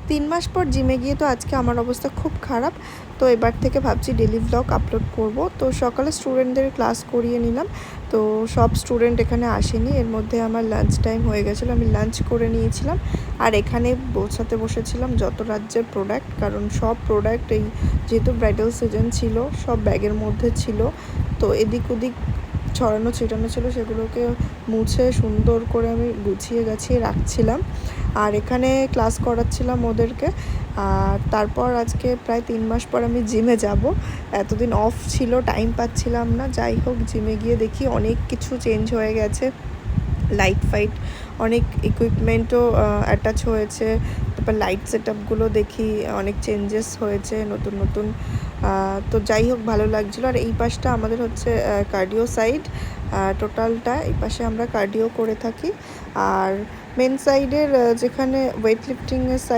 3 মাস পর জিমে গিয়ে তো আজকে আমার অবস্থা খুব খারাপ। তো এবার থেকে ভাবছি ডেলি ভ্লগ আপলোড করব। তো সকালে স্টুডেন্টদের ক্লাস করিয়ে নিলাম। তো সব স্টুডেন্ট এখানে আসেনি, এর মধ্যে আমার লাঞ্চ টাইম হয়ে গেছিলো, আমি লাঞ্চ করে নিয়েছিলাম। আর এখানে বোঝাতে বসেছিলাম যত রাজ্যের প্রোডাক্ট, কারণ সব প্রোডাক্ট এই যেহেতু ব্রাইডাল সিজন ছিল সব ব্যাগের মধ্যে ছিল। তো এদিক ওদিক ছড়ানো ছিটানো ছিল, সেগুলোকে মুছে সুন্দর করে আমি গুছিয়ে গাছিয়ে রাখছিলাম। আর এখানে ক্লাস করাচ্ছিলাম ওদেরকে। আর তারপর আজকে প্রায় 3 মাস পর আমি জিমে যাব। এতদিন অফ ছিল, টাইম পাচ্ছিলাম না। যাই হোক, জিমে গিয়ে দেখি অনেক কিছু চেঞ্জ হয়ে গেছে। লাইট ফাইট অনেক ইকুইপমেন্টও অ্যাটাচ হয়েছে। তারপর লাইট সেট আপগুলো দেখি অনেক চেঞ্জেস হয়েছে, নতুন নতুন। তো যাই হোক, ভালো লাগছিলো। আর এই পাশটা আমাদের হচ্ছে কার্ডিও সাইড, টোটালটা এই পাশে আমরা কার্ডিও করে থাকি। আর মেন সাইডের যেখানে ওয়েট লিফটিংয়ের সাইড